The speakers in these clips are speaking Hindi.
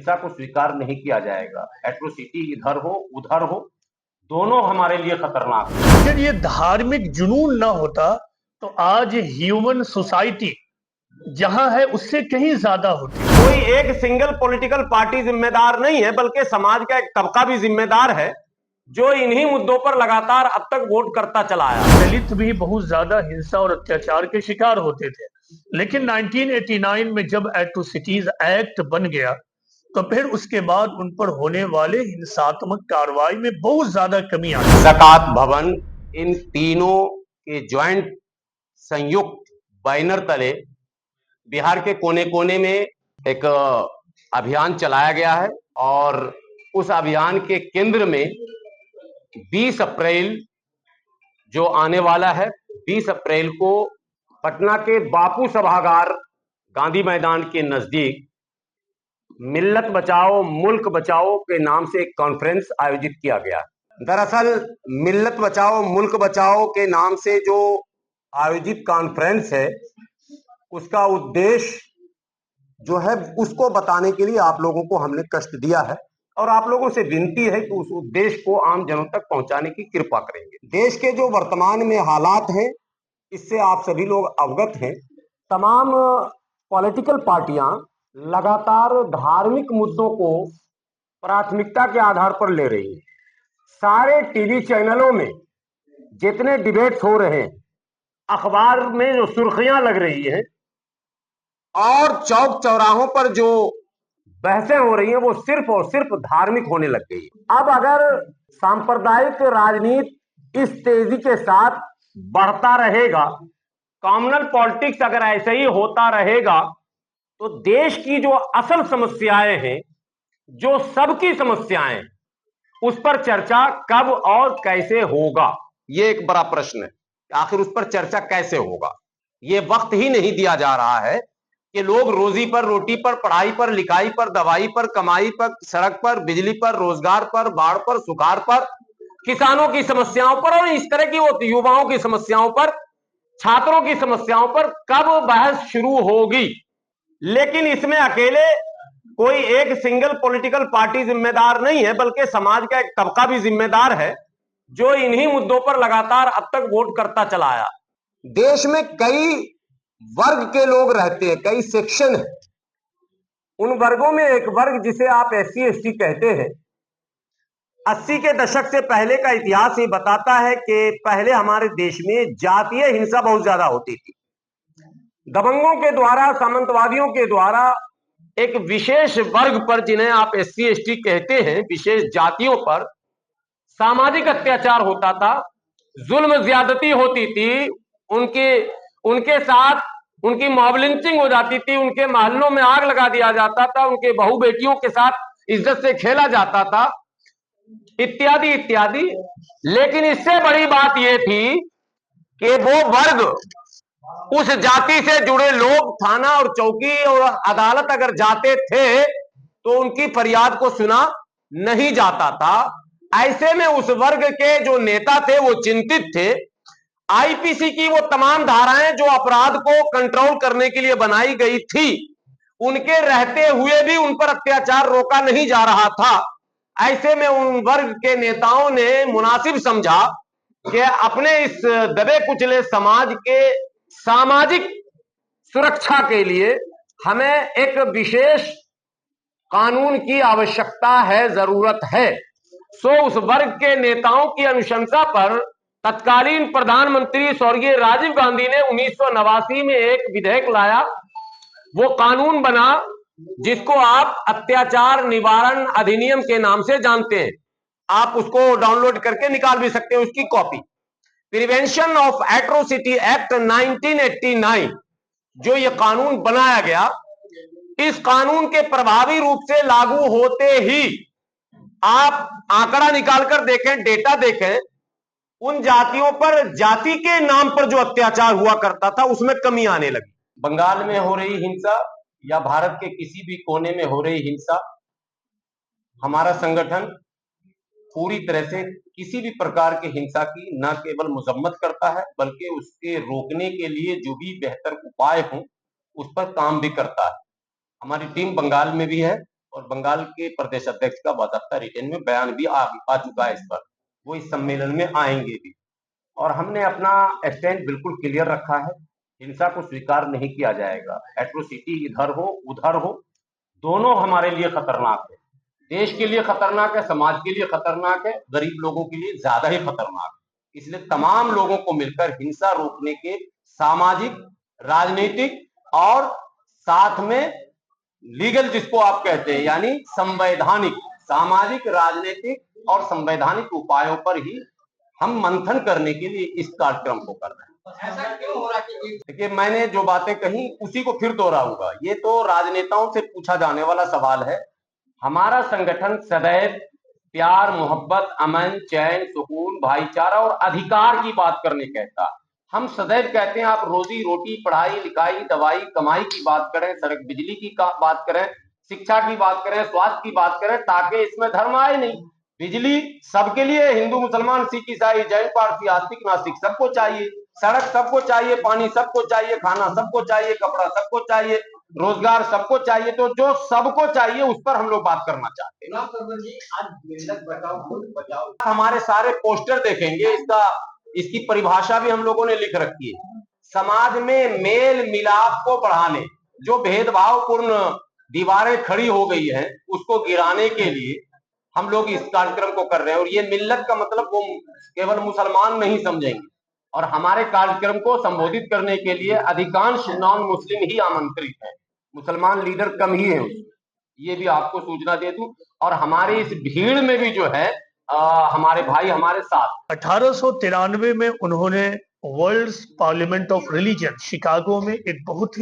हिंसा को स्वीकार नहीं किया जाएगा। एट्रोसिटी इधर हो उधर हो, दोनों हमारे लिए खतरनाक है। अगर ये धार्मिक जुनून ना होता तो आज ह्यूमन सोसाइटी जहां है उससे कहीं ज्यादा होती। कोई एक सिंगल पॉलिटिकल पार्टी जिम्मेदार नहीं है, बल्कि समाज का एक तबका भी जिम्मेदार है जो इन्हीं मुद्दों पर लगातार अब तक वोट करता चला आया। दलित भी बहुत ज्यादा हिंसा और अत्याचार के शिकार होते थे, लेकिन 1989 में जब एट्रोसिटीज एक्ट बन गया तो फिर उसके बाद उन पर होने वाले हिंसात्मक कार्रवाई में बहुत ज्यादा कमी आ गई। ज़कात भवन, इन तीनों के ज्वाइंट संयुक्त बैनर तले बिहार के कोने कोने में एक अभियान चलाया गया है और उस अभियान के केंद्र में 20 अप्रैल जो आने वाला है, 20 अप्रैल को पटना के बापू सभागार गांधी मैदान के नजदीक मिल्लत बचाओ मुल्क बचाओ के नाम से एक कॉन्फ्रेंस आयोजित किया गया। दरअसल मिल्लत बचाओ मुल्क बचाओ के नाम से जो आयोजित कॉन्फ्रेंस है, उसका उद्देश्य जो है उसको बताने के लिए आप लोगों को हमने कष्ट दिया है और आप लोगों से विनती है कि उस उद्देश्य को आम जनों तक पहुंचाने की कृपा करेंगे। देश के जो वर्तमान में हालात हैं, इससे आप सभी लोग अवगत हैं। तमाम पॉलिटिकल पार्टियां लगातार धार्मिक मुद्दों को प्राथमिकता के आधार पर ले रही हैं। सारे टीवी चैनलों में जितने डिबेट्स हो रहे हैं, अखबार में जो सुर्खियां लग रही हैं और चौक चौराहों पर जो बहसें हो रही हैं, वो सिर्फ और सिर्फ धार्मिक होने लग गई है। अब अगर सांप्रदायिक राजनीति इस तेजी के साथ बढ़ता रहेगा, कॉमनल पॉलिटिक्स अगर ऐसे ही होता रहेगा, तो देश की जो असल समस्याएं हैं, जो सबकी समस्याएं, उस पर चर्चा कब और कैसे होगा, ये एक बड़ा प्रश्न है। आखिर उस पर चर्चा कैसे होगा? ये वक्त ही नहीं दिया जा रहा है कि लोग रोजी पर, रोटी पर, पढ़ाई पर, लिखाई पर, दवाई पर, कमाई पर, सड़क पर, बिजली पर, रोजगार पर, बाढ़ पर, सुखाड़ पर, किसानों की समस्याओं पर और इस तरह की वो युवाओं की समस्याओं पर, छात्रों की समस्याओं पर कब बहस शुरू होगी। लेकिन इसमें अकेले कोई एक सिंगल पॉलिटिकल पार्टी जिम्मेदार नहीं है, बल्कि समाज का एक तबका भी जिम्मेदार है जो इन्हीं मुद्दों पर लगातार अब तक वोट करता चला आया। देश में कई वर्ग के लोग रहते हैं, कई सेक्शन है। उन वर्गों में एक वर्ग जिसे आप एससी एसटी कहते हैं, 80 के दशक से पहले का इतिहास ये बताता है कि पहले हमारे देश में जातीय हिंसा बहुत ज्यादा होती थी। दबंगों के द्वारा, सामंतवादियों के द्वारा एक विशेष वर्ग पर, जिन्हें आप एससी एसटी कहते हैं, विशेष जातियों पर सामाजिक अत्याचार होता था, जुल्म ज्यादती होती थी, उनके साथ उनकी मॉब लिंचिंग हो जाती थी, उनके मोहल्लों में आग लगा दिया जाता था, उनके बहू बेटियों के साथ इज्जत से खेला जाता था, इत्यादि इत्यादि। लेकिन इससे बड़ी बात यह थी कि वो वर्ग, उस जाति से जुड़े लोग थाना और चौकी और अदालत अगर जाते थे तो उनकी फरियाद को सुना नहीं जाता था। ऐसे में उस वर्ग के जो नेता थे वो चिंतित थे। आईपीसी की वो तमाम धाराएं जो अपराध को कंट्रोल करने के लिए बनाई गई थी, उनके रहते हुए भी उन पर अत्याचार रोका नहीं जा रहा था। ऐसे में उन वर्ग के नेताओं ने मुनासिब समझा कि अपने इस दबे कुचले समाज के सामाजिक सुरक्षा के लिए हमें एक विशेष कानून की आवश्यकता है, जरूरत है। सो उस वर्ग के नेताओं की अनुशंसा पर तत्कालीन प्रधानमंत्री स्वर्गीय राजीव गांधी ने 1989 में एक विधेयक लाया। वो कानून बना जिसको आप अत्याचार निवारण अधिनियम के नाम से जानते हैं। आप उसको डाउनलोड करके निकाल भी सकते हैं, उसकी copy. Prevention of atrocity act 1989 जो ये कानून बनाया गया, इस कानून के प्रभावी रूप से लागू होते ही आप आंकड़ा निकालकर देखें, डेटा देखें, उन जातियों पर, जाति के नाम पर जो अत्याचार हुआ करता था, उसमें कमी आने लगी। बंगाल में हो रही हिंसा या भारत के किसी भी कोने में हो रही हिंसा, हमारा संगठन पूरी तरह से किसी भी प्रकार की हिंसा की न केवल मजम्मत करता है, बल्कि उसके रोकने के लिए जो भी बेहतर उपाय हों उस पर काम भी करता है। हमारी टीम बंगाल में भी है और बंगाल के प्रदेश अध्यक्ष का बाकायदा रिटर्न में बयान भी आ चुका है इस पर। वो इस सम्मेलन में आएंगे भी। और हमने अपना स्टैंड बिल्कुल क्लियर रखा है, हिंसा को स्वीकार नहीं किया जाएगा। एट्रोसिटी इधर हो उधर हो, दोनों हमारे लिए खतरनाक है। देश के लिए खतरनाक है, समाज के लिए खतरनाक है, गरीब लोगों के लिए ज्यादा ही खतरनाक है। इसलिए तमाम लोगों को मिलकर हिंसा रोकने के सामाजिक, राजनीतिक और साथ में लीगल, जिसको आप कहते हैं, यानी संवैधानिक, सामाजिक, राजनीतिक और संवैधानिक उपायों पर ही हम मंथन करने के लिए इस कार्यक्रम को कर रहे हैं। ऐसा क्यों हो रहा है? देखिए, मैंने जो बातें कही उसी को फिर दोहराऊंगा। ये तो राजनेताओं से पूछा जाने वाला सवाल है। हमारा संगठन सदैव प्यार, मोहब्बत, अमन, चैन, सुकून, भाईचारा और अधिकार की बात करने कहता। हम सदैव कहते हैं आप रोजी रोटी, पढ़ाई लिखाई, दवाई कमाई की बात करें, सड़क बिजली की बात करें, शिक्षा की बात करें, स्वास्थ्य की बात करें, ताकि इसमें धर्म आए नहीं। बिजली सबके लिए, हिंदू, मुसलमान, सिख, ईसाई, जैन, पारसी, आस्तिक, नास्तिक सबको चाहिए। सड़क सबको चाहिए, पानी सबको चाहिए, खाना सबको चाहिए, कपड़ा सबको चाहिए, रोजगार सबको चाहिए। तो जो सबको चाहिए उस पर हम लोग बात करना चाहते हैं। हमारे सारे पोस्टर देखेंगे, इसकी परिभाषा भी हम लोगों ने लिख रखी है। समाज में मेल मिलाप को बढ़ाने, जो भेदभावपूर्ण दीवारें खड़ी हो गई हैं उसको गिराने के लिए हम लोग इस कार्यक्रम को कर रहे हैं। और ये मिल्लत का मतलब वो केवल मुसलमान नहीं समझेंगे। और हमारे कार्यक्रम को संबोधित करने के लिए अधिकांश नॉन मुस्लिम ही आमंत्रित है, मुसलमान लीडर कम ही है। ये भी आपको सूचना दे दूं। और हमारी इस भीड़ में भी जो है हमारे भाई हमारे साथ। 1893 में उन्होंने world parliament of religion Chicago में एक बहुत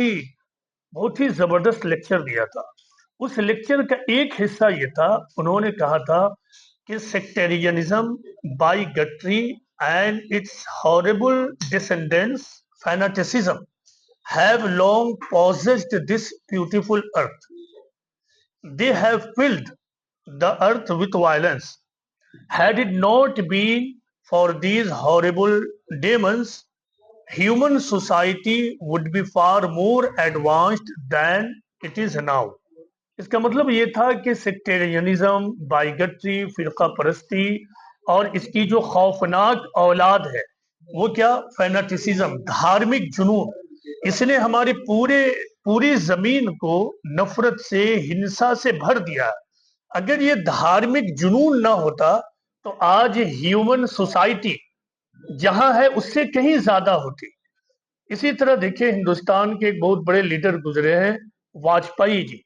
ही जबरदस्त लेक्चर दिया था। उस लेक्चर का एक हिस्सा ये था, उन्होंने कहा था कि sectarianism, bigotry and its horrible descendants fanaticism have long possessed this beautiful earth. They have filled the earth with violence. Had it not been for these horrible demons, human society would be far more advanced than it is now. इसका मतलब ये था कि सेक्टेरियनिज्म, बाइगट्री, फिरका परस्ती और इसकी जो खौफनाक औलाद है वो क्या, फैनाटिसिज्म, धार्मिक जुनून, इसने हमारी पूरी जमीन को नफरत से, हिंसा से भर दिया। अगर ये धार्मिक जुनून ना होता तो आज ह्यूमन सोसाइटी जहां है उससे कहीं ज्यादा होती। इसी तरह देखिए, हिंदुस्तान के एक बहुत बड़े लीडर गुजरे हैं, वाजपेयी जी।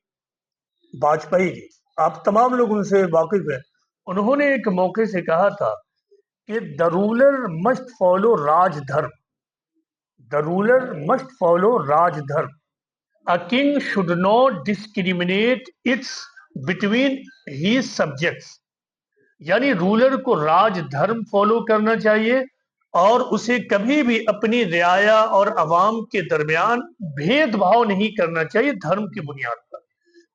आप तमाम लोग उनसे वाकिफ हैं। उन्होंने एक मौके से कहा था कि the ruler must follow rajdharma, the ruler must follow rajdharma, a king should not discriminate its between he subjects. यानी रूलर को राजधर्म फॉलो करना चाहिए और उसे कभी भी अपनी रियाया और अवाम के दरमियान भेदभाव नहीं करना चाहिए धर्म की बुनियाद पर।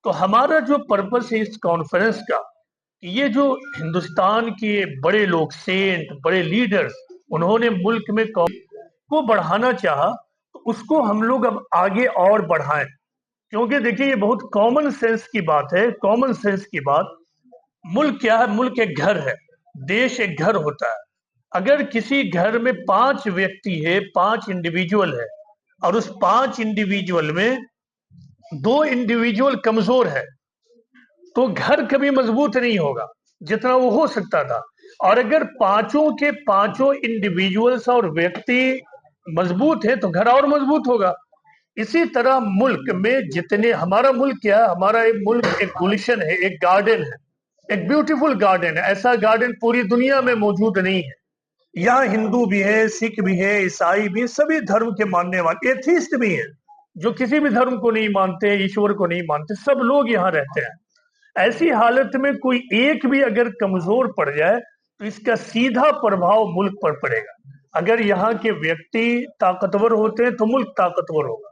तो हमारा जो पर्पस है इस कॉन्फ्रेंस का, ये जो हिंदुस्तान के बड़े लोग, सेंट, बड़े लीडर्स, उन्होंने मुल्क में को बढ़ाना चाहा, तो उसको हम लोग अब आगे और बढ़ाएं। क्योंकि देखिए, ये बहुत कॉमन सेंस की बात है। कॉमन सेंस की बात, मुल्क क्या है? मुल्क एक घर है, देश एक घर होता है। अगर किसी घर में 5 व्यक्ति है, 5 इंडिविजुअल है, और उस 5 इंडिविजुअल में 2 इंडिविजुअल कमजोर है, तो घर कभी मजबूत नहीं होगा जितना वो हो सकता था। और अगर पांचों के पांचों इंडिविजुअल्स और व्यक्ति मजबूत है तो घर और मजबूत होगा। इसी तरह मुल्क में जितने, हमारा मुल्क क्या है? हमारा एक मुल्क एक गुलशन है, एक गार्डन है, एक ब्यूटीफुल गार्डन है। ऐसा गार्डन पूरी दुनिया में मौजूद नहीं है। यहाँ हिंदू भी है, सिख भी है, ईसाई भी, सभी धर्म के मानने वाले, एथीस्ट भी है जो किसी भी धर्म को नहीं मानते, ईश्वर को नहीं मानते, सब लोग यहाँ रहते हैं। ऐसी हालत में कोई एक भी अगर कमजोर पड़ जाए तो इसका सीधा प्रभाव मुल्क पर पड़ेगा। अगर यहाँ के व्यक्ति ताकतवर होते हैं तो मुल्क ताकतवर होगा।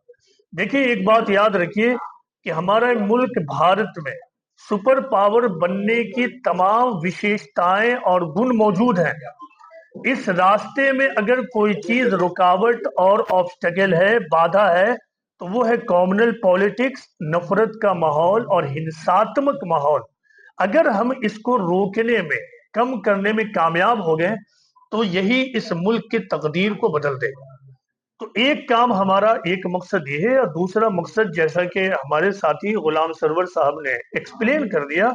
देखिए, एक बात याद रखिए कि हमारा मुल्क भारत में सुपर पावर बनने की तमाम विशेषताएं और गुण मौजूद हैं। इस रास्ते में अगर कोई चीज रुकावट और ऑब्स्टेकल है, बाधा है, तो वो है कॉम्युनल पॉलिटिक्स, नफरत का माहौल और हिंसात्मक माहौल। अगर हम इसको रोकने में, कम करने में कामयाब हो गए तो यही इस मुल्क की तकदीर को बदल देगा। तो एक काम हमारा, एक मकसद ये है, और दूसरा मकसद जैसा कि हमारे साथी गुलाम सरवर साहब ने एक्सप्लेन कर दिया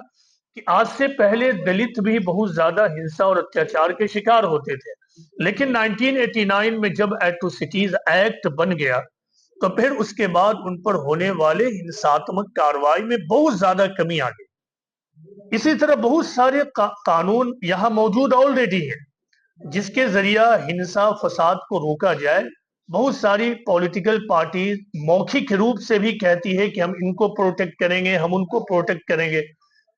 कि आज से पहले दलित भी बहुत ज्यादा हिंसा और अत्याचार के शिकार होते थे, लेकिन 1989 में जब एट्रोसिटीज एक्ट बन गया तो फिर उसके बाद उन पर होने वाले हिंसात्मक कार्रवाई में बहुत ज्यादा कमी आ गई। इसी तरह बहुत सारे कानून यहाँ मौजूद ऑलरेडी हैं जिसके जरिया हिंसा फसाद को रोका जाए। बहुत सारी पॉलिटिकल पार्टी मौखिक रूप से भी कहती है कि हम इनको प्रोटेक्ट करेंगे, हम उनको प्रोटेक्ट करेंगे,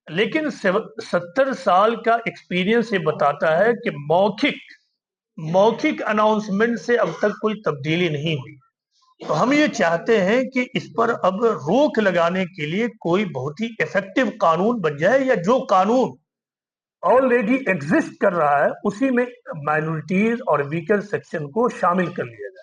लेकिन 70 साल का एक्सपीरियंस ये बताता है कि मौखिक अनाउंसमेंट से अब तक कोई तब्दीली नहीं हुई। तो हम ये चाहते हैं कि इस पर अब रोक लगाने के लिए कोई बहुत ही इफेक्टिव कानून बन जाए, या जो कानून ऑलरेडी एग्जिस्ट कर रहा है उसी में माइनॉरिटीज और वीकर सेक्शन को शामिल कर लिया जाए।